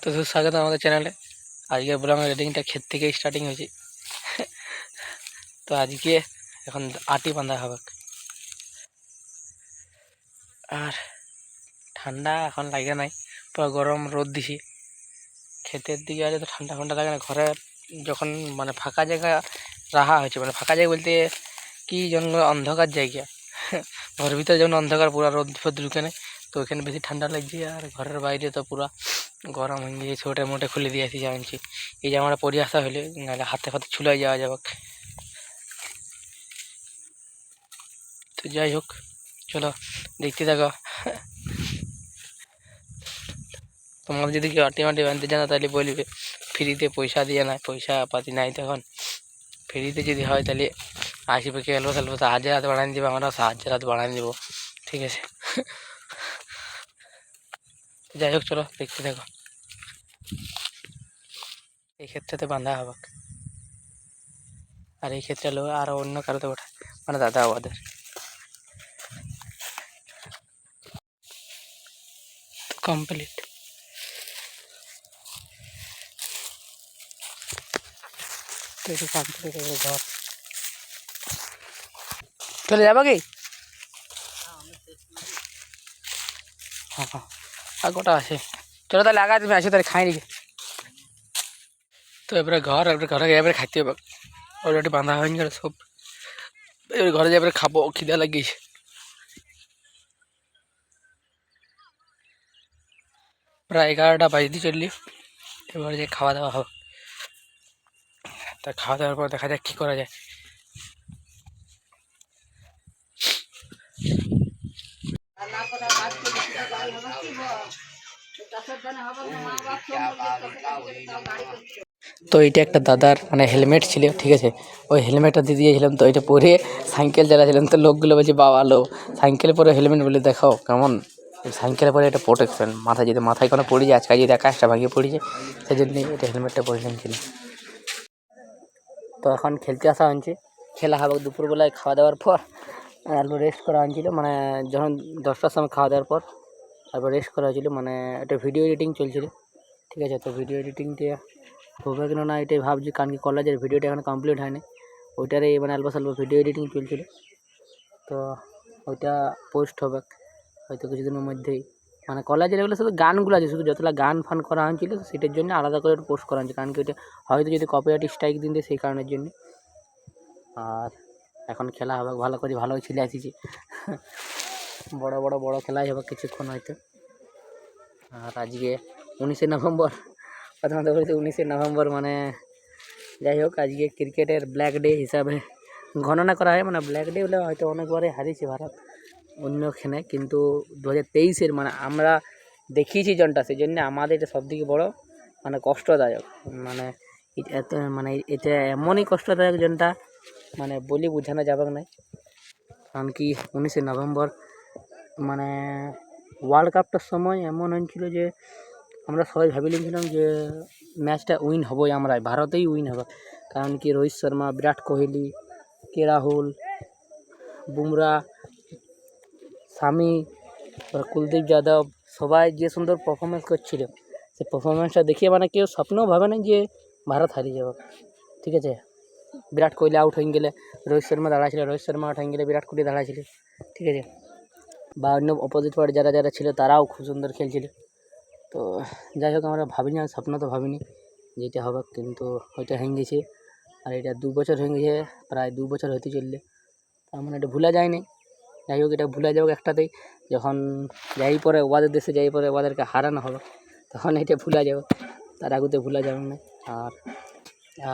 তো সুস্বাগত আমাদের চ্যানেলে। আজকে ব্লগের রেডিংটা ক্ষেত থেকে স্টার্টিং হয়েছে। তো আজকে এখন আটি বাঁধা হবে। আর ঠান্ডা এখন লাগে নাই, পুরো গরম রোদ দিছি। ক্ষেতের দিকে আছে তো ঠান্ডা ঠান্ডা লাগে না। ঘরে যখন মানে ফাঁকা জায়গা রাখা হয়েছে, মানে ফাঁকা জায়গা বলতে কি জঙ্গল অন্ধকার জায়গা, ঘরের ভিতরে যেমন অন্ধকার পুরো রোদ ফোদ ঢুকে নেই, তো ওখানে বেশি ঠান্ডা লাগছে। আর ঘরের বাইরে তো পুরো গরম হয়ে গিয়ে ছোটে মোটে খুলে দিয়েছি জানছি। এই জামাটা পরে আসা হলে নাহলে হাতে ফাতে ছুলাই যাওয়া যাবে। তো যাই হোক, চলো দেখতে থাকো। তোমার যদি কেউ আটি মাটি বানতে জানো তাহলে বলবে, ফ্রিতে পয়সা দিয়ে না, পয়সা পাতি নাই তখন। ফ্রিতে যদি হয় তাহলে আসবে, খেলবো খেলবো, সাহায্য হাত বাড়াই দেবে, আমরা সাহায্যের হাত বাড়াই দেবো, ঠিক আছে। যাই হোক, চলো দেখতে থাকো। এই ক্ষেত্রেতে বাঁধা হবে, আর এই ক্ষেত্রে লোক আরও অন্য কারোতে ওঠে, মানে দাদা আমাদের কমপ্লিট। তো একটু কমপ্লিট হবে ঘর। চলে যাবো কি? হ্যাঁ হ্যাঁ, আর গোটা আছে। চলো তাহলে আগা তুমি আসো, তাহলে খাই নাকি। তো এবারে ঘরে এবারে খাইতে হবে। অলরেডি বাঁধা হয়নি গেল সব। এবার ঘরে যাবে খাবো, খিদা লাগিয়েছে। প্রায় 11টা বাজতে চললি। এবার যে খাওয়া দাওয়া হবে, তা খাওয়া দাওয়ার পর দেখা যাক কী করা যায়। তো এটা একটা দাদার মানে হেলমেট ছিল, ঠিক আছে। ওই হেলমেটটা দিয়ে দিয়েছিলাম, তো এটা পরে সাইকেল চালাচ্ছিলাম। তো লোকগুলো বলছে, বাবা লো সাইকেলে পরে হেলমেট, বলে দেখাও কেমন। সাইকেলে পরে এটা প্রোটেকশন, মাথায় যদি মাথায় কোনো পড়ে যায়, আজকাল যদি আকাশটা ভাঙিয়ে পড়ে যায়, সেই জন্যই এটা হেলমেটটা পরে নিয়েছিল। তো এখন খেলতে আসা হয়েছে, খেলা হবে দুপুরবেলায় খাওয়া দাওয়ার পর। একটু রেস্ট করা হয়েছিল, মানে যখন 10টার সময় খাওয়া দাওয়ার পর তারপর রেস্ট করা হয়েছিল। মানে একটা ভিডিও এডিটিং চলছিল, ঠিক আছে। তো ভিডিও এডিটিংটা হবে কিনা না এটাই ভাবছি, কারণ কি কলেজের ভিডিওটা এখন কমপ্লিট হয়নি, ওইটারই মানে অল্প স্বল্প ভিডিও এডিটিং চলছিল। তো ওইটা পোস্ট হবে হয়তো কিছুদিনের মধ্যেই। মানে কলেজের এগুলো শুধু গানগুলো আছে, শুধু যতটা গান ফান করা হয়েছিল সেটার জন্য আলাদা করে পোস্ট করা হয়েছে, কারণ কি ওইটা হয়তো যদি কপিরাইট স্ট্রাইক দিন দেয় সেই কারণের জন্য। আর এখন খেলা হবে ভালো করে, ভালোই ছেলে আসিছে, বড় খেলাই হবে কিছুক্ষণ হয়তো। আর আজকে 19শে নভেম্বর, প্রথমত বলতে 19শে নভেম্বর, মানে যাই হোক আজকে ক্রিকেটের ব্ল্যাক ডে হিসাবে গণনা করা হয়। মানে ব্ল্যাক ডে হলে হয়তো অনেকবারে হারিয়েছে ভারত অন্যখানে, কিন্তু 2023-এর মানে আমরা দেখিয়েছি জনটা, সেই জন্য আমাদের এটা সবথেকে বড় মানে কষ্টদায়ক। মানে এটা এমনই কষ্টদায়ক জনটা মানে বলি বোঝানো যাবে না। কারণ কি 19শে নভেম্বর মানে ওয়ার্ল্ড কাপটার সময় এমন হয়েছিল যে আমরা সবাই ভেবে নিয়েছিলাম যে ম্যাচটা উইন হবই, আমরা ভারতেই উইন হবে। কারণ কি রোহিত শর্মা, বিরাট কোহলি, কে রাহুল, বুমরা, শামি, কুলদীপ যাদব, সবাই যে সুন্দর পারফরমেন্স করছিল, সেই পারফরমেন্সটা দেখিয়ে মানে কেউ স্বপ্নেও ভাবে না যে ভারত হারিয়ে যাবে, ঠিক আছে। বিরাট কোহলি আউট হয়ে গেলে রোহিত শর্মা দাঁড়াছিল, রোহিত শর্মা আউট হয়ে গেলে বিরাট কোহলি দাঁড়াছিল, ঠিক আছে। বা অন্য অপোজিট পার্টি যারা ছিল তারাও খুব সুন্দর খেলছিল। তো যাই হোক, আমরা ভাবিনি, আর স্বপ্ন তো ভাবিনি যে এটা হবে, কিন্তু হয়তো হয়ে গেছে। আর এটা 2 বছর হয়ে গেছে, প্রায় 2 বছর হতে চললে, তার মানে এটা ভুলা যায়নি। যাই হোক, এটা ভুলা যাবে একটাতেই, যখন যাই পরে ওদের দেশে যাই পরে ওদেরকে হারানো হবে, তখন এটা ভুলা যাবে, তার আগুতে ভুলা যাবে না। আর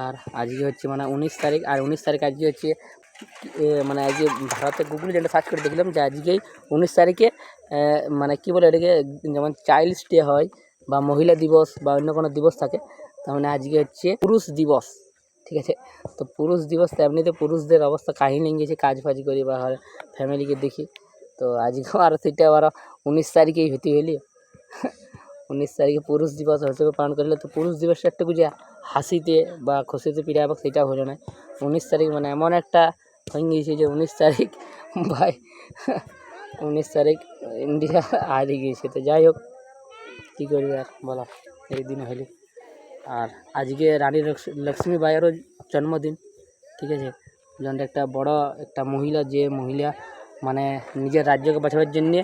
আর আজকে হচ্ছে মানে 19 তারিখ, আর 19 তারিখ আজকে হচ্ছে মানে আজকে ভারতে গুগলে যেটা সার্চ করে দেখলাম যে আজকেই 19 তারিখে মানে কী বলে এটাকে, যেমন চাইল্ডস ডে হয় বা মহিলা দিবস বা অন্য কোনো দিবস থাকে, তার মানে আজকে হচ্ছে পুরুষ দিবস, ঠিক আছে। তো পুরুষ দিবস, তো এমনিতে পুরুষদের অবস্থা কাহিনী গেছে, কাজ ফাজ করি বা ফ্যামিলিকে দেখি। তো আজকেও আর সেটা আবার 19 তারিখেই হতে হইলি। 19 তারিখে পুরুষ দিবস হিসেবে পালন করলে, তো পুরুষ দিবসটা একটু যে হাসিতে বা খুশিতে পিড়ে যাবো সেটা হলো না। 19 তারিখ মানে এমন একটা হয়ে গিয়েছে যে 19 তারিখ ভাই 19 তারিখ ইন্ডিয়া হারিয়ে গিয়েছে। তো যাই হোক, কী করবি আর বলো, এই দিনে হলি। আর আজকে রানী লক্ষ্মীবাইয়েরও জন্মদিন, ঠিক আছে। যেমন একটা বড় একটা মহিলা, যে মহিলা মানে নিজের রাজ্যকে বাঁচাবার জন্যে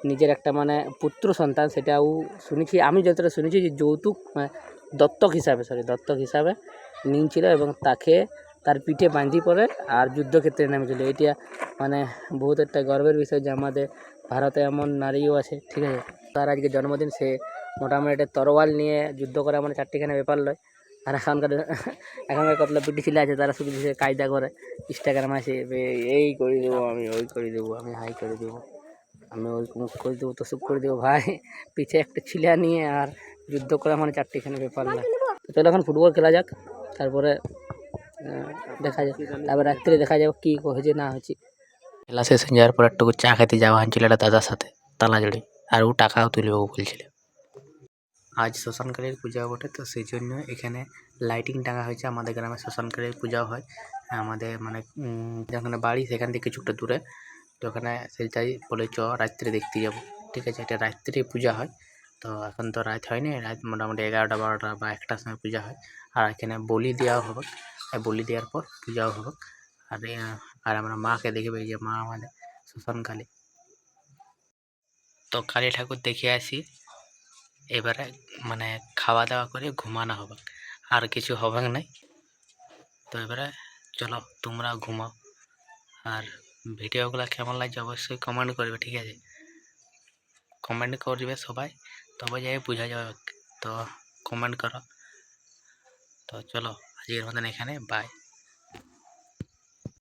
নিজের একটা মানে পুত্র সন্তান, সেটাও শুনেছি আমি, যতটা শুনেছি যে যৌতুক দত্তক হিসাবে নিয়েছিল এবং তাকে তার পিঠে বাঁধি পড়ে আর যুদ্ধক্ষেত্রে নেমেছিল। এটা মানে বহুত একটা গর্বের বিষয় যে আমাদের ভারতে এমন নারীও আছে, ঠিক আছে। তার আজকে জন্মদিন, সে মোটামুটি একটা তরোয়াল নিয়ে যুদ্ধ করা মানে চারটিখানে ব্যাপার নয়। আর এখনকার কতলা পিটি ছেলে আছে, তারা শুধু সে কায়দা করে ইনস্টাগ্রামে আসে, এই করে দেবো আমি, ওই করে দেবো আমি, হাই করে দেবো আমি, ওই মুখ করে দেবো, তো সুখ করে দেবো। ভাই পিছে একটা ছিলা নিয়ে আর যুদ্ধ করা মানে চারটিখানে ব্যাপার না। তো চলো এখন ফুটবল খেলা যাক, তারপরে দেখা যাক, তারপর রাত্রে দেখা যাবে কী হয়েছে না হয়েছে। খেলা শেষ হয়ে যাওয়ার পর একটু চা খেতে যাওয়া হয়েছিল একটা দাদার সাথে তালাজড়ি, আর ও টাকাও তুলবে বলছিল। আজ শ্মশানকালীর পূজা বটে, তো সেই জন্য এখানে লাইটিং টাঙা হয়েছে। আমাদের গ্রামে শ্মশানকালীর পূজাও হয়, আমাদের মানে যেখানে বাড়ি সেখান থেকে কিছুটা দূরে, তো ওখানে সেইটাই বলে চ রাত্রে দেখতে যাব, ঠিক আছে। এটা রাত্রে পূজা হয়, তো এখন তো রাত হয়নি, রাত মোটামুটি 11টা 12টা বা 1টার সময় পূজা হয়। আর এখানে বলি দেওয়াও হবে, বলি দেওয়ার পর পূজাও হবে। আর আমরা মাকে দেখবে, এই যে মা আমাদের শ্মশানকালী। তো কালী ঠাকুর দেখে আসি, এবারে মানে খাওয়া দাওয়া করে ঘুমানো হবে, আর কিছু হবে নাই। তো এবারে চলো তোমরা ঘুমাও, আর ভিডিওগুলো কেমন লাগছে অবশ্যই কমেন্ট করবে, ঠিক আছে। কমেন্ট করবে সবাই, তবে যাই বোঝা যাবে, তো কমেন্ট করো। তো চলো আজকের মতন এখানে বাই।